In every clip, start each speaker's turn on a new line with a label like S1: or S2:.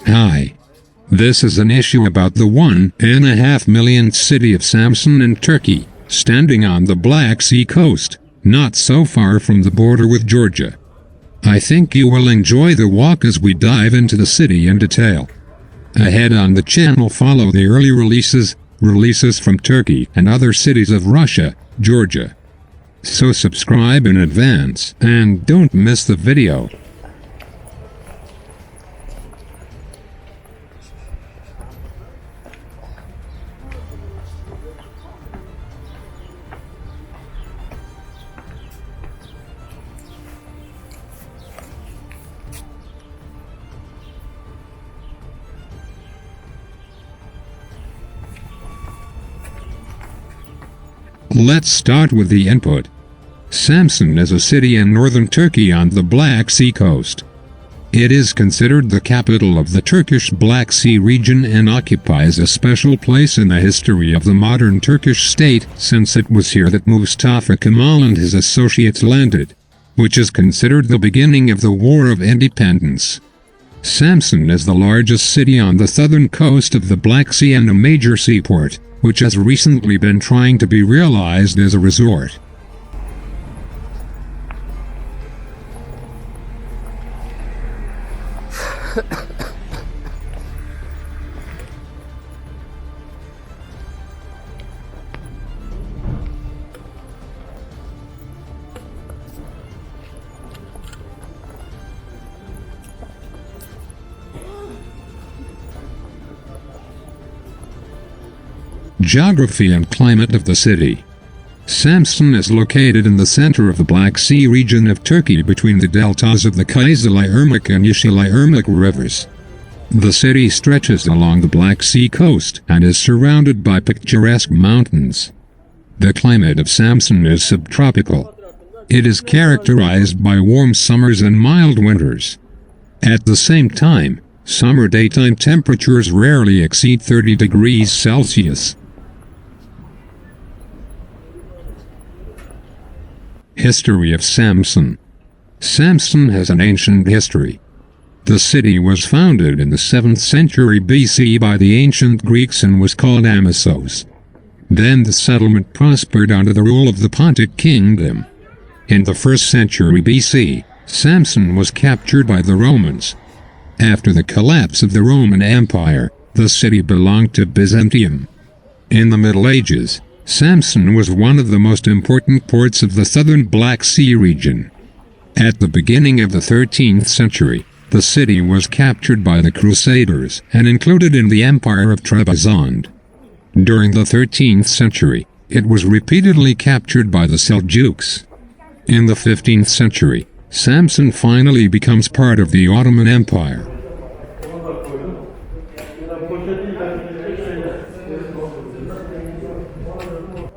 S1: Hi. This is an issue about the 1.5 million city of Samsun in Turkey, standing on the Black Sea coast, not so far from the border with Georgia. I think you will enjoy the walk as we dive into the city in detail. Ahead on the channel follow the early releases from Turkey and other cities of Russia, Georgia. So subscribe in advance and don't miss the video. Let's start with the input. Samsun is a city in northern Turkey on the Black Sea coast. It is considered the capital of the Turkish Black Sea region and occupies a special place in the history of the modern Turkish state, since it was here that Mustafa Kemal and his associates landed, which is considered the beginning of the War of Independence. Samsun is the largest city on the southern coast of the Black Sea and a major seaport, which has recently been trying to be realized as a resort. Geography and climate of the city. Samsun is located in the center of the Black Sea region of Turkey between the deltas of the Kızılırmak and Yeşilırmak rivers. The city stretches along the Black Sea coast and is surrounded by picturesque mountains. The climate of Samsun is subtropical. It is characterized by warm summers and mild winters. At the same time, summer daytime temperatures rarely exceed 30 degrees Celsius. History of Samsun. Samsun has an ancient history. The city was founded in the 7th century BC by the ancient Greeks and was called Amissos. Then the settlement prospered under the rule of the Pontic kingdom. In the 1st century BC, Samsun was captured by the Romans. After the collapse of the Roman Empire, the city belonged to Byzantium. In the Middle Ages, Samsun was one of the most important ports of the southern Black Sea region. At the beginning of the 13th century, the city was captured by the Crusaders and included in the Empire of Trebizond. During the 13th century, it was repeatedly captured by the Seljuks. In the 15th century, Samsun finally becomes part of the Ottoman Empire.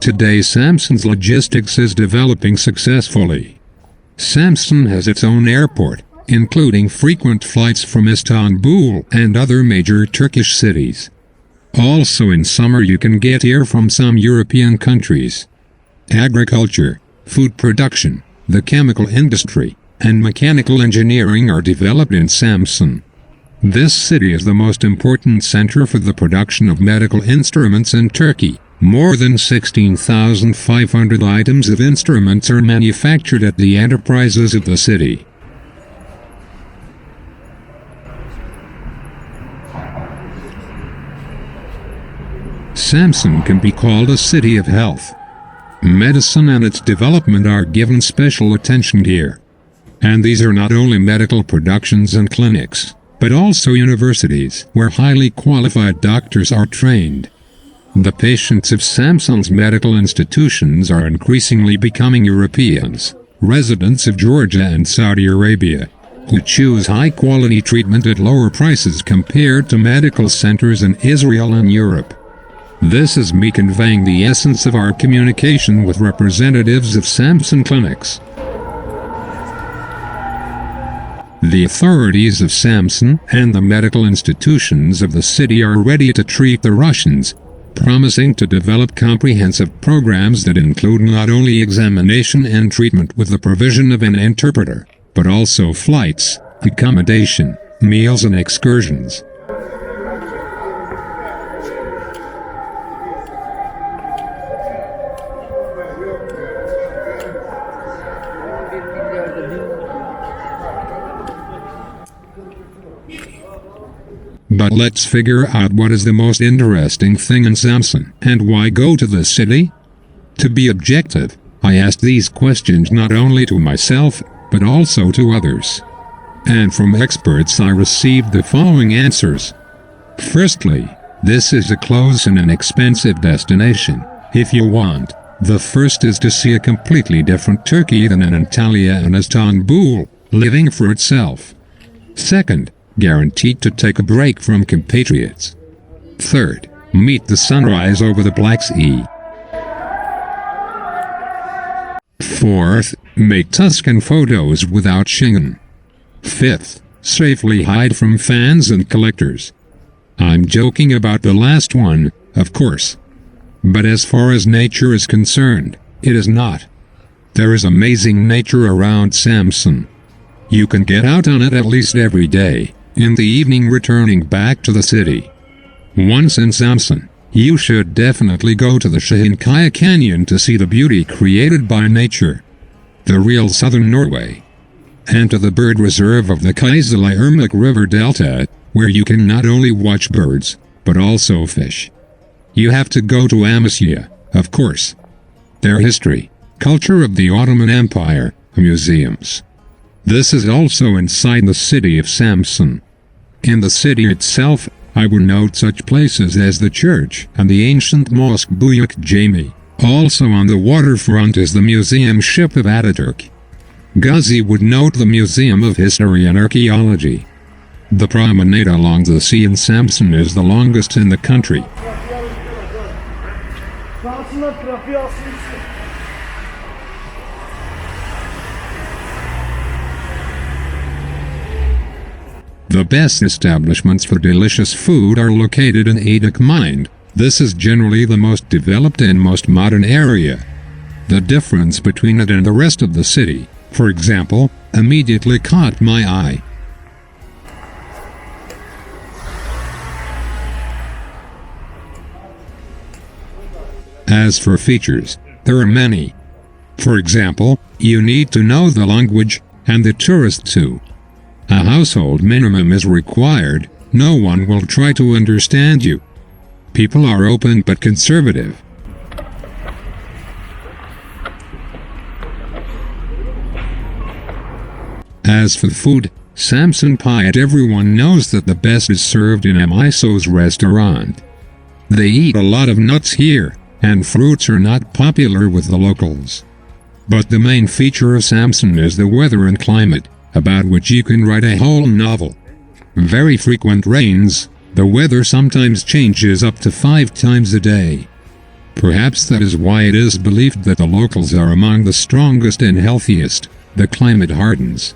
S1: Today Samsun's logistics is developing successfully. Samsun has its own airport, including frequent flights from Istanbul and other major Turkish cities. Also in summer you can get air from some European countries. Agriculture, food production, the chemical industry, and mechanical engineering are developed in Samsun. This city is the most important center for the production of medical instruments in Turkey. More than 16,500 items of instruments are manufactured at the enterprises of the city. Samsun can be called a city of health. Medicine and its development are given special attention here. And these are not only medical productions and clinics, but also universities where highly qualified doctors are trained. The patients of Samsun's medical institutions are increasingly becoming Europeans, residents of Georgia and Saudi Arabia, who choose high-quality treatment at lower prices compared to medical centers in Israel and Europe. This is me conveying the essence of our communication with representatives of Samsun clinics. The authorities of Samsun and the medical institutions of the city are ready to treat the Russians, promising to develop comprehensive programs that include not only examination and treatment with the provision of an interpreter, but also flights, accommodation, meals and excursions. But let's figure out what is the most interesting thing in Samsun, and why go to the city? To be objective, I asked these questions not only to myself, but also to others. And from experts I received the following answers. Firstly, this is a close and inexpensive destination, if you want. The first is to see a completely different Turkey than in Antalya and Istanbul, living for itself. Second, guaranteed to take a break from compatriots. Third, meet the sunrise over the Black Sea. Fourth, make Tuscan photos without Schengen. Fifth, safely hide from fans and collectors. I'm joking about the last one, of course. But as far as nature is concerned, it is not. There is amazing nature around Samsun. You can get out on it at least every day, in the evening returning back to the city. Once in Samsun, you should definitely go to the Kaya Canyon to see the beauty created by nature. The real southern Norway. And to the bird reserve of the Kaiserliermark River Delta, where you can not only watch birds, but also fish. You have to go to Amasya, of course. Their history, culture of the Ottoman Empire, museums. This is also inside the city of Samsun. In the city itself, I would note such places as the church and the ancient mosque Büyük Cami. Also on the waterfront is the museum ship of Atatürk. Ghazi would note the Museum of History and Archaeology. The promenade along the sea in Samsun is the longest in the country. The best establishments for delicious food are located in Adak Mine. This is generally the most developed and most modern area. The difference between it and the rest of the city, for example, immediately caught my eye. As for features, there are many. For example, you need to know the language, and the tourist too. A household minimum is required. No one will try to understand you. People are open but conservative. As for food, Samsun Payet, everyone knows that the best is served in Amiso's restaurant. They eat a lot of nuts here, and fruits are not popular with the locals. But the main feature of Samsun is the weather and climate, about which you can write a whole novel. Very frequent rains, the weather sometimes changes up to 5 times a day. Perhaps that is why it is believed that the locals are among the strongest and healthiest. The climate hardens.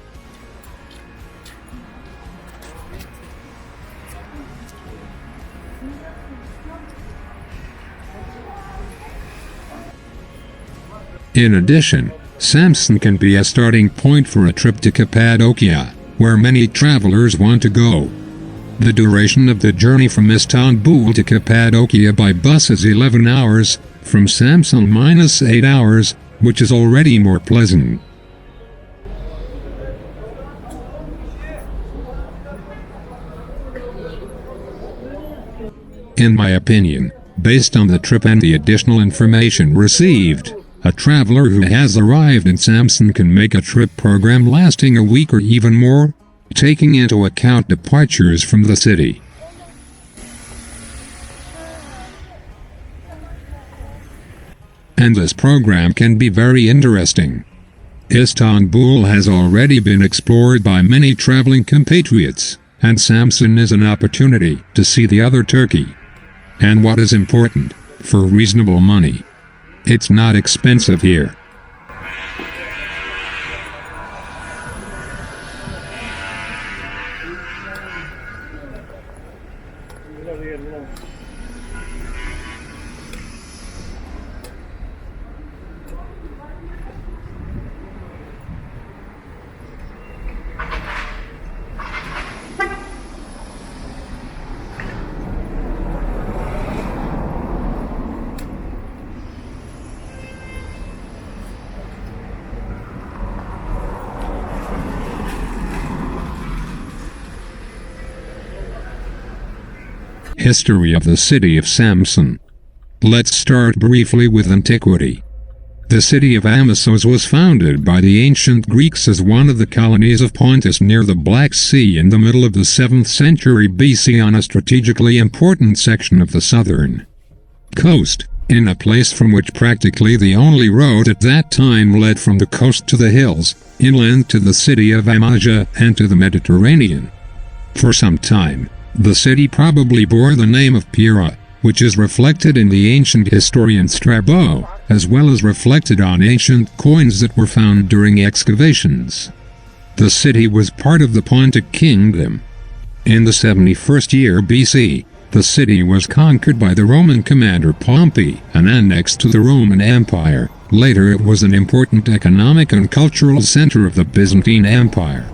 S1: In addition, Samsun can be a starting point for a trip to Cappadocia, where many travelers want to go. The duration of the journey from Istanbul to Cappadocia by bus is 11 hours, from Samsun -8 hours, which is already more pleasant. In my opinion, based on the trip and the additional information received, a traveler who has arrived in Samsun can make a trip program lasting a week or even more, taking into account departures from the city. And this program can be very interesting. Istanbul has already been explored by many traveling compatriots, and Samsun is an opportunity to see the other Turkey. And what is important, for reasonable money. It's not expensive here. History of the city of Samsun. Let's start briefly with antiquity. The city of Amisos was founded by the ancient Greeks as one of the colonies of Pontus near the Black Sea in the middle of the 7th century BC on a strategically important section of the southern coast, in a place from which practically the only road at that time led from the coast to the hills, inland to the city of Amasia and to the Mediterranean. For some time, the city probably bore the name of Pira, which is reflected in the ancient historian Strabo, as well as reflected on ancient coins that were found during excavations. The city was part of the Pontic kingdom. In the 71st year BC, the city was conquered by the Roman commander Pompey and annexed to the Roman Empire. Later it was an important economic and cultural center of the Byzantine Empire.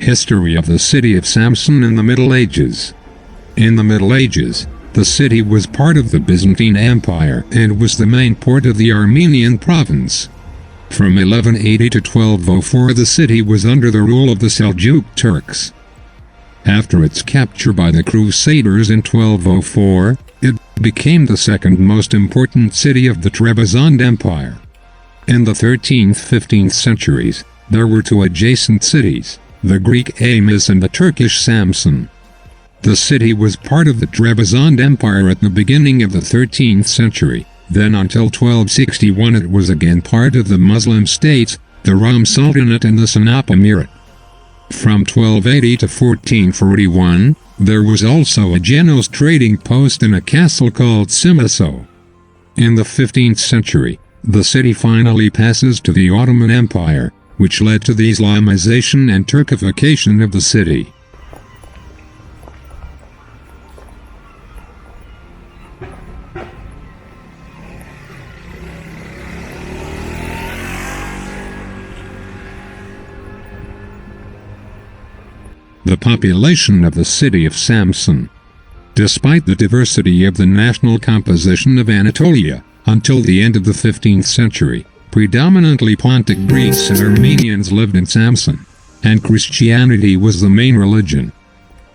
S1: History of the city of Samsun in the Middle Ages. In the Middle Ages, the city was part of the Byzantine Empire and was the main port of the Armenian province. From 1180 to 1204 the city was under the rule of the Seljuk Turks. After its capture by the Crusaders in 1204, it became the second most important city of the Trebizond Empire. In the 13th-15th centuries, there were two adjacent cities, the Greek Amis and the Turkish Samsun. The city was part of the Trebizond Empire at the beginning of the 13th century, then until 1261 it was again part of the Muslim states, the Rum Sultanate and the Sinop Emirate. From 1280 to 1441, there was also a Genoese trading post and a castle called Simiso. In the 15th century, the city finally passes to the Ottoman Empire, which led to the Islamization and Turkification of the city. The population of the city of Samsun. Despite the diversity of the national composition of Anatolia, until the end of the 15th century, predominantly Pontic Greeks and Armenians lived in Samsun, and Christianity was the main religion.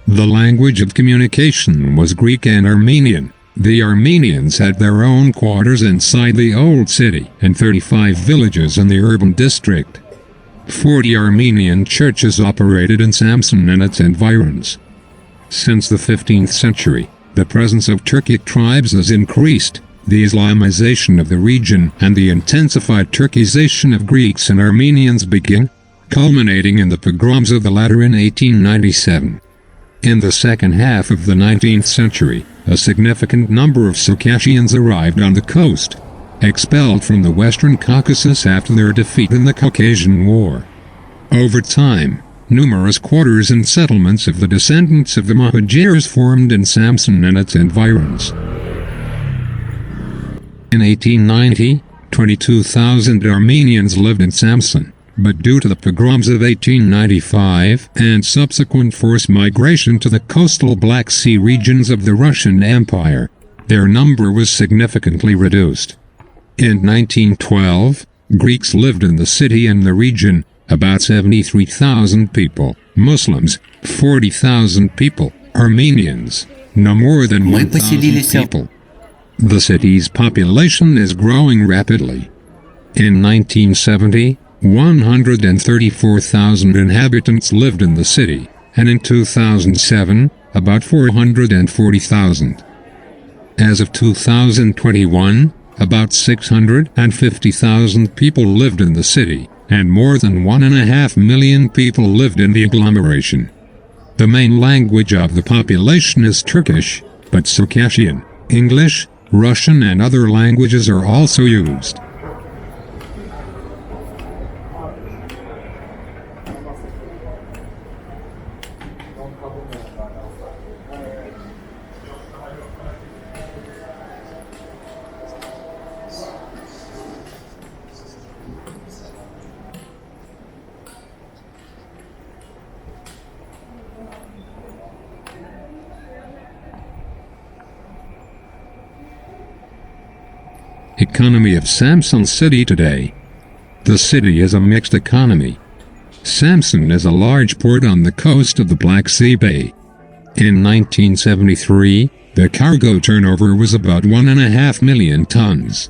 S1: The language of communication was Greek and Armenian. The Armenians had their own quarters inside the old city and 35 villages in the urban district. 40 Armenian churches operated in Samsun and its environs. Since the 15th century, the presence of Turkic tribes has increased, the Islamization of the region and the intensified Turkization of Greeks and Armenians began, culminating in the pogroms of the latter in 1897. In the second half of the 19th century, a significant number of Circassians arrived on the coast, expelled from the Western Caucasus after their defeat in the Caucasian War. Over time, numerous quarters and settlements of the descendants of the Muhajirs formed in Samsun and its environs. In 1890, 22,000 Armenians lived in Samsun, but due to the pogroms of 1895 and subsequent forced migration to the coastal Black Sea regions of the Russian Empire, their number was significantly reduced. In 1912, Greeks lived in the city and the region, about 73,000 people, Muslims, 40,000 people, Armenians, no more than 1,000 people. The city's population is growing rapidly. In 1970, 134,000 inhabitants lived in the city, and in 2007, about 440,000. As of 2021, about 650,000 people lived in the city, and more than 1.5 million people lived in the agglomeration. The main language of the population is Turkish, but Circassian, English, Russian and other languages are also used. Economy of Samsun City today. The city is a mixed economy. Samsun is a large port on the coast of the Black Sea Bay. In 1973, the cargo turnover was about 1.5 million tons.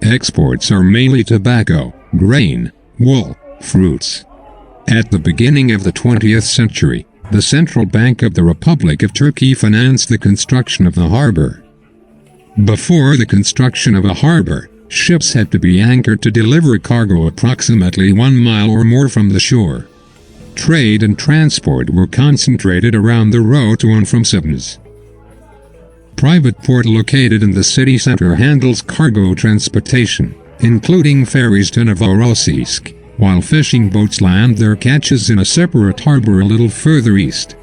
S1: Exports are mainly tobacco, grain, wool, fruits. At the beginning of the 20th century, the Central Bank of the Republic of Turkey financed the construction of the harbor. Before the construction of a harbor, ships had to be anchored to deliver cargo approximately 1 mile or more from the shore. Trade and transport were concentrated around the road to and from Samsun. Private port located in the city center handles cargo transportation, including ferries to Novorossiysk, while fishing boats land their catches in a separate harbor a little further east.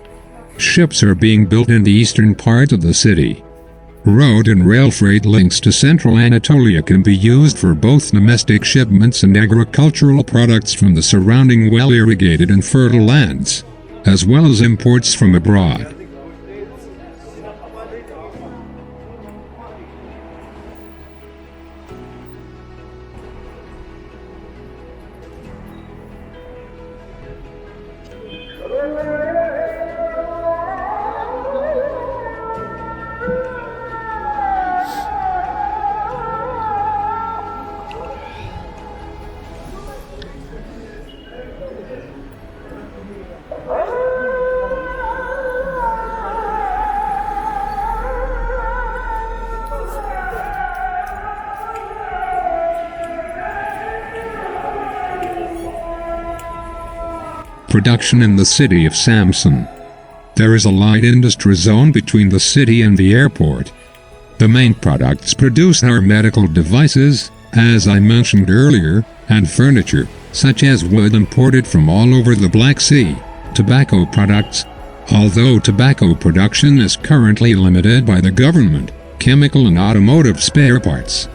S1: Ships are being built in the eastern part of the city. Road and rail freight links to central Anatolia can be used for both domestic shipments and agricultural products from the surrounding well-irrigated and fertile lands, as well as imports from abroad. Production in the city of Samsun. There is a light industry zone between the city and the airport. The main products produced are medical devices, as I mentioned earlier, and furniture, such as wood imported from all over the Black Sea, tobacco products, although tobacco production is currently limited by the government, chemical and automotive spare parts.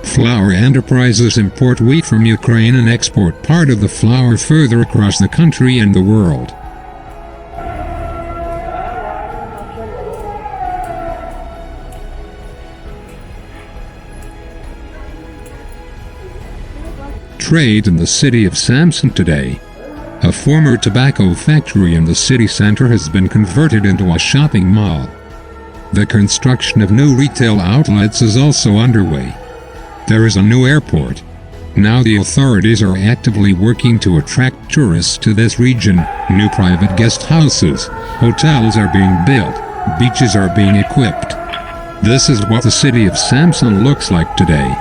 S1: Flour enterprises import wheat from Ukraine and export part of the flour further across the country and the world. Trade in the city of Samsun today. A former tobacco factory in the city center has been converted into a shopping mall. The construction of new retail outlets is also underway. There is a new airport. Now the authorities are actively working to attract tourists to this region. New private guest houses, hotels are being built, beaches are being equipped. This is what the city of Samsun looks like today.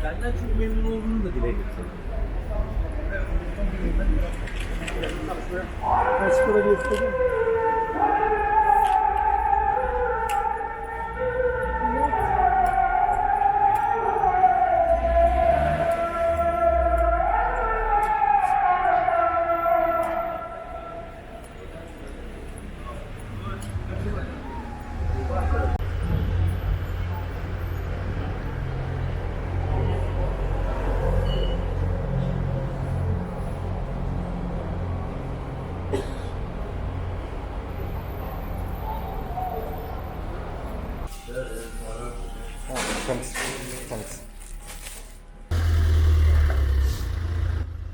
S2: Benden çok memnun olduğunu da dile getirdim.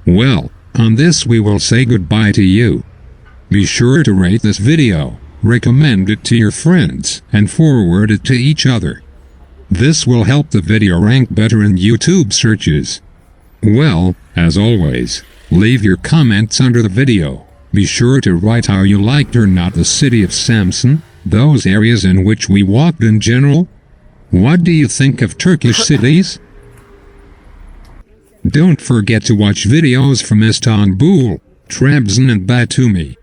S1: Well, on this we will say goodbye to you. Be sure to rate this video, recommend it to your friends, and forward it to each other. This will help the video rank better in YouTube searches. Well, as always, leave your comments under the video. Be sure to write how you liked or not the city of Samsun, those areas in which we walked in general. What do you think of Turkish cities? Don't forget to watch videos from Istanbul, Trabzon and Batumi.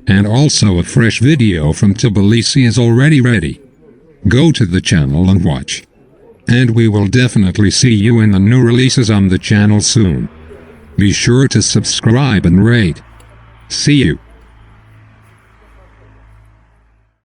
S1: And also a fresh video from Tbilisi is already ready. Go to the channel and watch. And we will definitely see you in the new releases on the channel soon. Be sure to subscribe and rate. See you.